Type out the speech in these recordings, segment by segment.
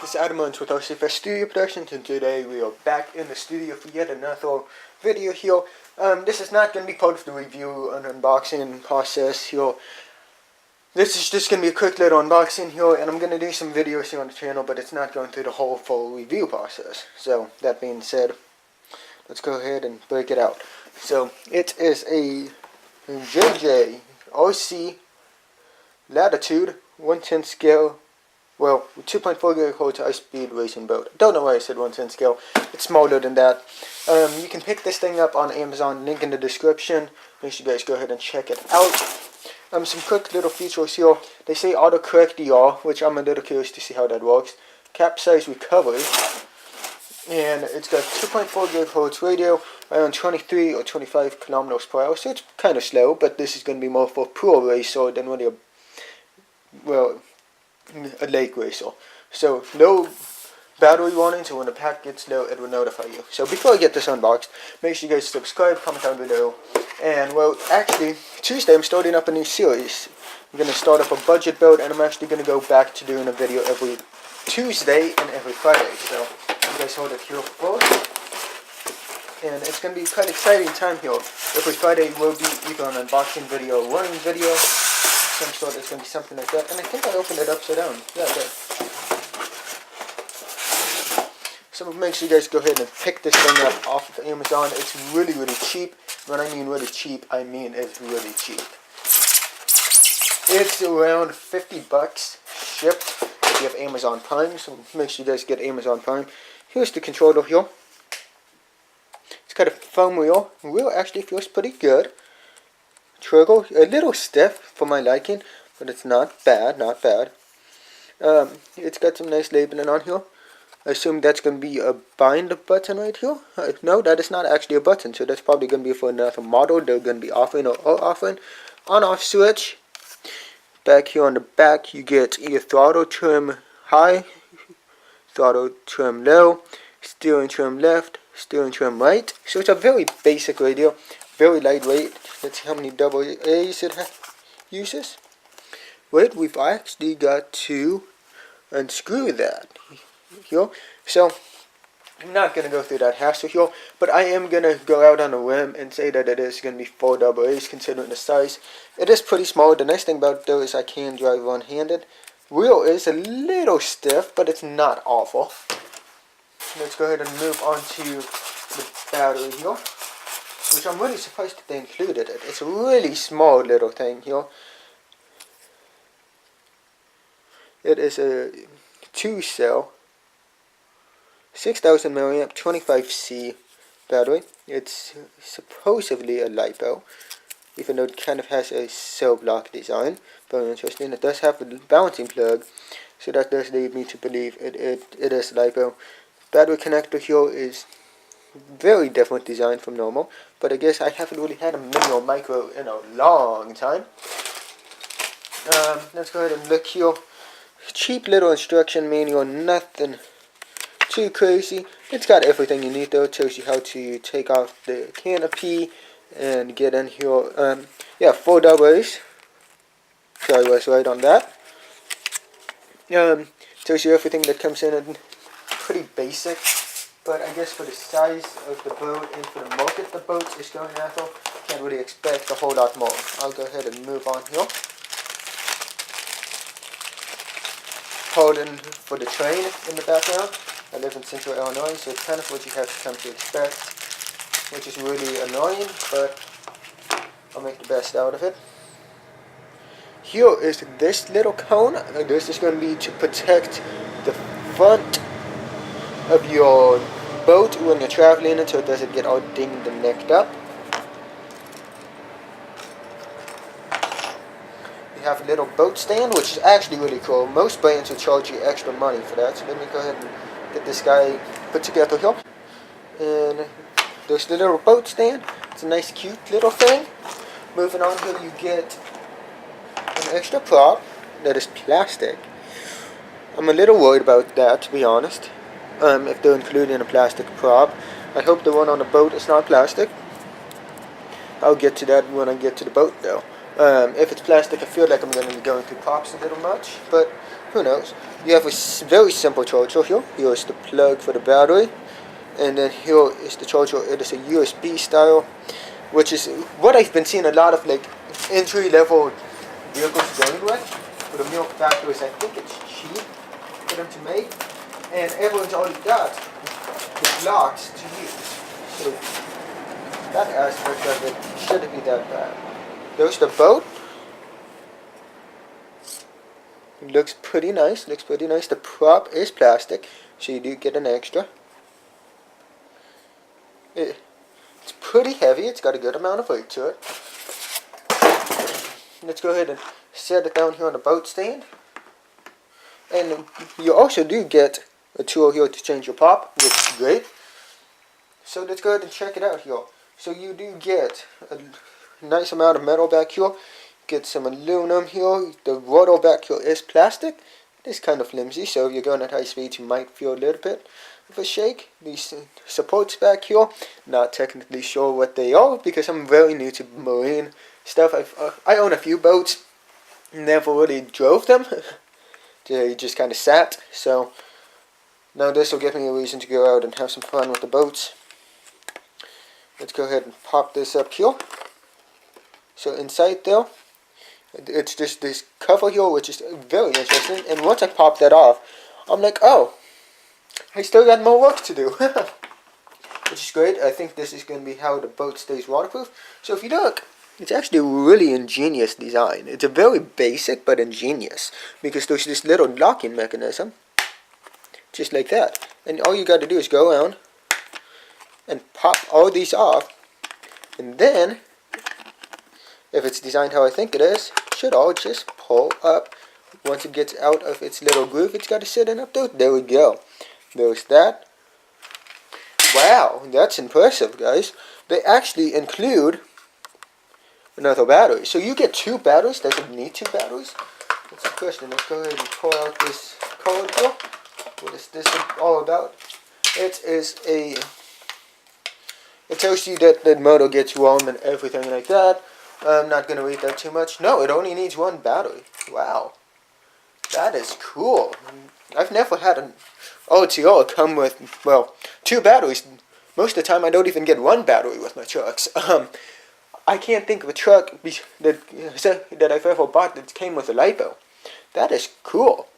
This is Adam Munds with RCHub Studio Productions, and today we are back in the studio for yet another video here. This is not going to be part of the review and unboxing process here. This is just going to be a quick little unboxing here, and I'm going to do some videos here on the channel, but it's not going through the whole full review process. So, that being said, let's go ahead and break it out. So, it is a JJRC Laditude 1/10 scale. Well, 2.4 gigahertz high-speed racing boat. Don't know why I said 1/10 scale. It's smaller than that. You can pick this thing up on Amazon. Link in the description. Make sure you guys go ahead and check it out. Some quick little features here. They say autocorrect DR, which I'm a little curious to see how that works. Capsize recovery. And it's got 2.4 gigahertz radio, around 23 or 25 kilometers per hour. So it's kind of slow, but this is going to be more for a pro racer than really a lake racer. So no battery warning, so when the pack gets low it will notify you. So before I get this unboxed, make sure you guys subscribe, comment down below. And well, actually Tuesday I'm starting up a new series. I'm going to start up a budget build, and I'm actually going to go back to doing a video every Tuesday and every Friday. So you guys hold it here first. And it's going to be quite an exciting time here. Every Friday will be either an unboxing video or running video. Some sort, it's going to be something like that. And I think I opened it upside down. Yeah, I did. So make sure you guys go ahead and pick this thing up off of Amazon. It's really, really cheap. When I mean really cheap, I mean it's really cheap. It's around 50 bucks shipped if you have Amazon Prime. So make sure you guys get Amazon Prime. Here's the controller here. It's got a foam wheel. The wheel actually feels pretty good. Trigger, a little stiff for my liking, but it's not bad, not bad. It's got some nice labeling on here. I assume that's going to be a bind button right here. No, that is not actually a button, so that's probably going to be for another model. They're going to be offering or offering. On-off switch. Back here on the back, you get your throttle trim high, throttle trim low, steering trim left, steering trim right. So it's a very basic radio. Very lightweight. Let's see how many double A's it uses. Wait, we've actually got to unscrew that here. So I'm not going to go through that hassle here, but I am going to go out on a limb and say that it is going to be 4 double A's considering the size. It is pretty small. The nice thing about it though is I can drive one-handed. Wheel is a little stiff, but it's not awful. Let's go ahead and move on to the battery here, which I'm really surprised that they included it. It's a really small little thing here. It is a 2-cell, 6,000 milliamp, 25C battery. It's supposedly a LiPo, even though it kind of has a cell block design. Very interesting. It does have a balancing plug, so that does lead me to believe it is LiPo. Battery connector here is very different design from normal, but I guess I haven't really had a mini or micro in a long time. Let's go ahead and look here. Cheap little instruction manual, nothing too crazy. It's got everything you need though. It tells you how to take off the canopy and get in here. Yeah, 4 double A's. Sorry, I was right on that. Tells you everything that comes in, and pretty basic. But I guess for the size of the boat and for the market the boat is going after, can't really expect a whole lot more. I'll go ahead and move on here. Holding for the train in the background. I live in Central Illinois, so it's kind of what you have come to expect, which is really annoying, but I'll make the best out of it. Here is this little cone. This is going to be to protect the front of your boat when you're traveling in it, so it doesn't get all dinged and necked up. You have a little boat stand, which is actually really cool. Most brands will charge you extra money for that, so let me go ahead and get this guy put together here. And there's the little boat stand. It's a nice cute little thing. Moving on here, you get an extra prop that is plastic. I'm a little worried about that, to be honest. If they're including a plastic prop. I hope the one on the boat is not plastic. I'll get to that when I get to the boat though. If it's plastic, I feel like I'm going to be going through pops a little much, but who knows. You have a very simple charger here. Here is the plug for the battery, and then here is the charger. It is a USB style, which is what I've been seeing a lot of like entry-level vehicles going with. For the milk factories, I think it's cheap for them to make, and everyone's already got the blocks to use. So that aspect of it shouldn't be that bad. There's the boat. Looks pretty nice. The prop is plastic, so you do get an extra. It's pretty heavy. It's got a good amount of weight to it. Let's go ahead and set it down here on the boat stand. And you also do get a tool here to change your pop, which is great. So let's go ahead and check it out here. So you do get a nice amount of metal back here. Get some aluminum here. The rotor back here is plastic. It is kind of flimsy, so if you're going at high speeds, you might feel a little bit of a shake. These supports back here, not technically sure what they are because I'm very new to marine stuff. I own a few boats, never really drove them. They just kind of sat. So now this will give me a reason to go out and have some fun with the boats. Let's go ahead and pop this up here. So inside there, it's just this cover here, which is very interesting. And once I pop that off, I'm like, oh, I still got more work to do. Which is great. I think this is going to be how the boat stays waterproof. So if you look, it's actually a really ingenious design. It's a very basic but ingenious, because there's this little locking mechanism, just like that. And all you got to do is go around and pop all these off, and then if it's designed how I think it is, it should all just pull up. Once it gets out of its little groove, it's got to sit in up there. There we go. There's that. Wow, that's impressive, guys. They actually include another battery. So you get 2 batteries. Does it need 2 batteries? That's the question. Let's go ahead and pull out this code here. What is this all about? It tells you that the motor gets warm and everything like that. I'm not going to read that too much. No, it only needs 1 battery. Wow. That is cool. I've never had an OTO come with, well, 2 batteries. Most of the time I don't even get 1 battery with my trucks. I can't think of a truck that I've ever bought that came with a LiPo. That is cool.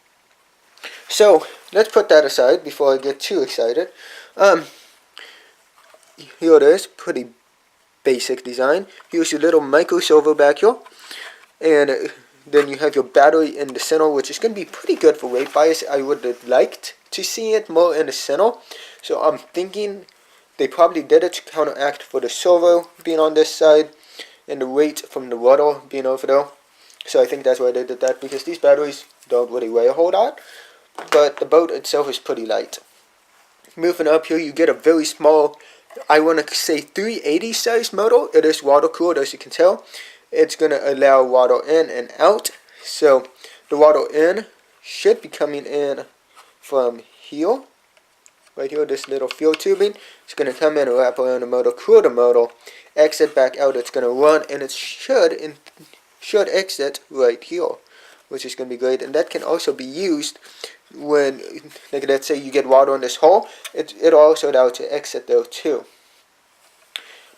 So, let's put that aside before I get too excited. Here it is. Pretty basic design. Here's your little micro servo back here. And then you have your battery in the center, which is going to be pretty good for weight bias. I would have liked to see it more in the center. So I'm thinking they probably did it to counteract for the servo being on this side and the weight from the rotor being over there. So I think that's why they did that, because these batteries don't really weigh a whole lot, but the boat itself is pretty light. Moving up here, you get a very small, I want to say 380 size motor. It is water cooled, as you can tell. It's going to allow water in and out. So the water in should be coming in from here. Right here, this little fuel tubing. It's going to come in and wrap around the motor, cool the motor, exit back out. It's going to run, and it should exit right here, which is going to be great. And that can also be used when, like, let's say you get water in this hole. It'll also allow it to exit there too.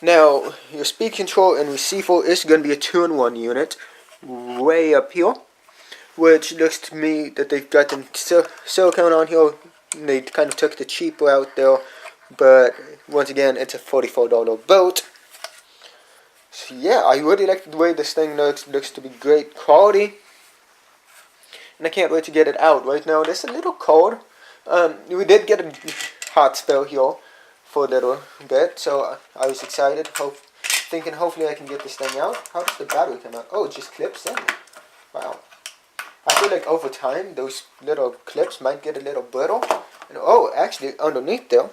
Now, your speed control and receiver is going to be a 2-in-1 unit way up here, which looks to me that they've got the silicone on here. They kind of took the cheap route there, but once again, it's a $44 boat. So yeah, I really like the way this thing looks. Looks to be great quality, and I can't wait to get it out. Right now, it's a little cold. We did get a hot spell here for a little bit, so I was excited, thinking hopefully I can get this thing out. How does the battery come out? Oh, it just clips in. Wow. I feel like over time, those little clips might get a little brittle. And oh, actually, underneath there,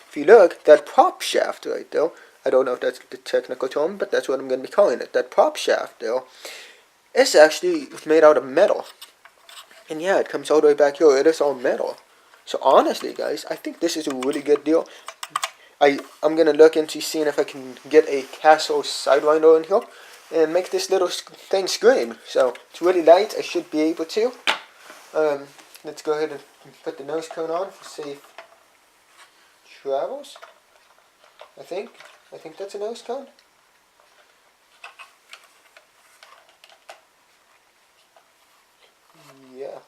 if you look, that prop shaft right there, I don't know if that's the technical term, but that's what I'm going to be calling it. That prop shaft there is actually made out of metal. And yeah, it comes all the way back here. It is all metal. So honestly, guys, I think this is a really good deal. I'm going to look into seeing if I can get a Castle Sidewinder in here. and make this little thing scream. So it's really light, I should be able to. Let's go ahead and put the nose cone on for safe travels. I think that's a nose cone. Yeah.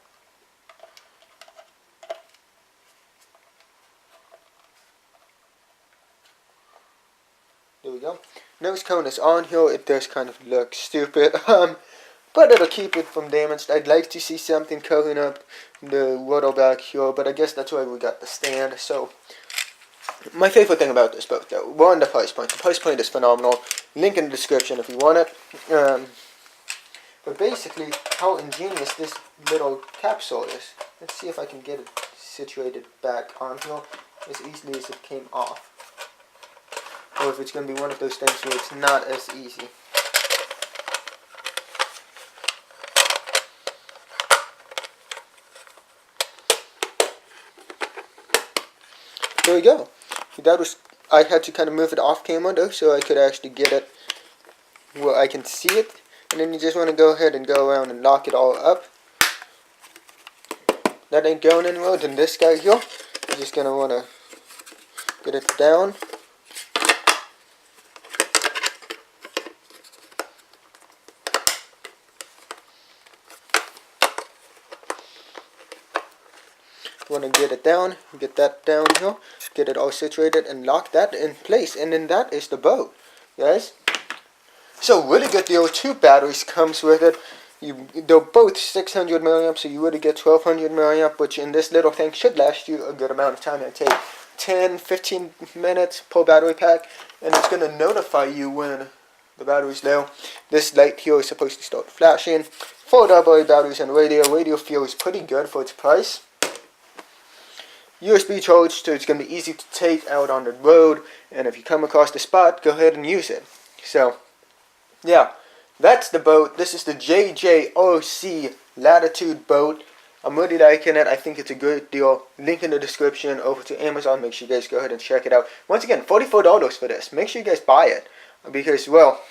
There we go. Nose cone is on here. It does kind of look stupid, but it'll keep it from damage. I'd like to see something covering up the water back here, but I guess that's why we got the stand. So, my favorite thing about this boat, though, one, the price point. The price point is phenomenal. Link in the description if you want it. But basically, how ingenious this little capsule is. Let's see if I can get it situated back on here as easily as it came off. Or if it's going to be one of those things where it's not as easy. There we go. I had to kind of move it off camera though, so I could actually get it where I can see it. And then you just want to go ahead and go around and lock it all up. That ain't going anywhere. Then this guy here, you're just going to want to get it down. Want to get it down, get that down here, get it all situated and lock that in place, and then that is the boat, guys. So really good deal. 2 batteries comes with it. They're both 600 milliamp, so you really get 1200 milliamp, which in this little thing should last you a good amount of time. It'll take 10-15 minutes per battery pack, and it's going to notify you when the battery's low. This light here is supposed to start flashing. 4 AA batteries and radio. Radio feels pretty good for its price. USB charge, so it's going to be easy to take out on the road, and if you come across the spot, go ahead and use it. So, yeah, that's the boat. This is the JJRC Laditude boat. I'm really liking it. I think it's a good deal. Link in the description over to Amazon. Make sure you guys go ahead and check it out. Once again, $44 for this. Make sure you guys buy it, because, well,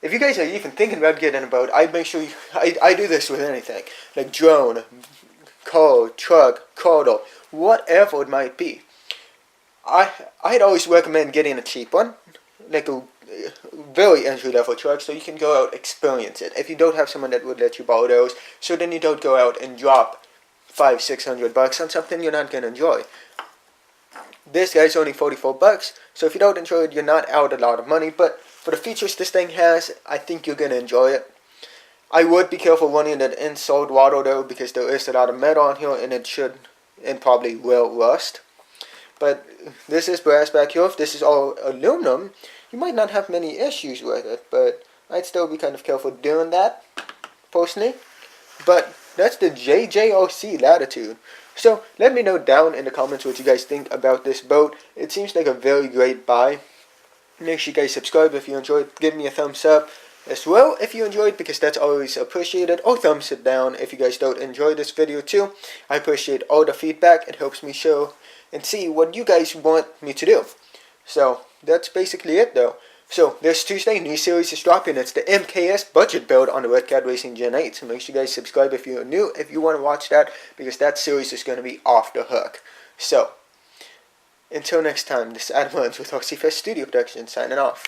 if you guys are even thinking about getting a boat, I make sure I do this with anything, like drone, car, truck, cargo, whatever it might be. I'd always recommend getting a cheap one, like a very entry level truck, so you can go out experience it. If you don't have someone that would let you borrow those, so then you don't go out and drop $500-600 on something you're not gonna enjoy. This guy's only $44, so if you don't enjoy it, you're not out a lot of money. But for the features this thing has, I think you're gonna enjoy it. I would be careful running it in salt water though, because there is a lot of metal on here, and it should and probably will rust. But this is brass back here. If this is all aluminum, you might not have many issues with it, but I'd still be kind of careful doing that, personally. But that's the JJRC Laditude. So let me know down in the comments what you guys think about this boat. It seems like a very great buy. Make sure you guys subscribe if you enjoyed. Give me a thumbs up as well if you enjoyed, because that's always appreciated, or thumbs it down if you guys don't enjoy this video too. I appreciate all the feedback. It helps me show and see what you guys want me to do. So that's basically it though. So this Tuesday, new series is dropping. It's the MKS budget build on the Red Cat Racing Gen 8. So make sure you guys subscribe if you're new, if you want to watch that, because that series is going to be off the hook. So until next time, this is Adam Munds with RCHub Studio Production signing off.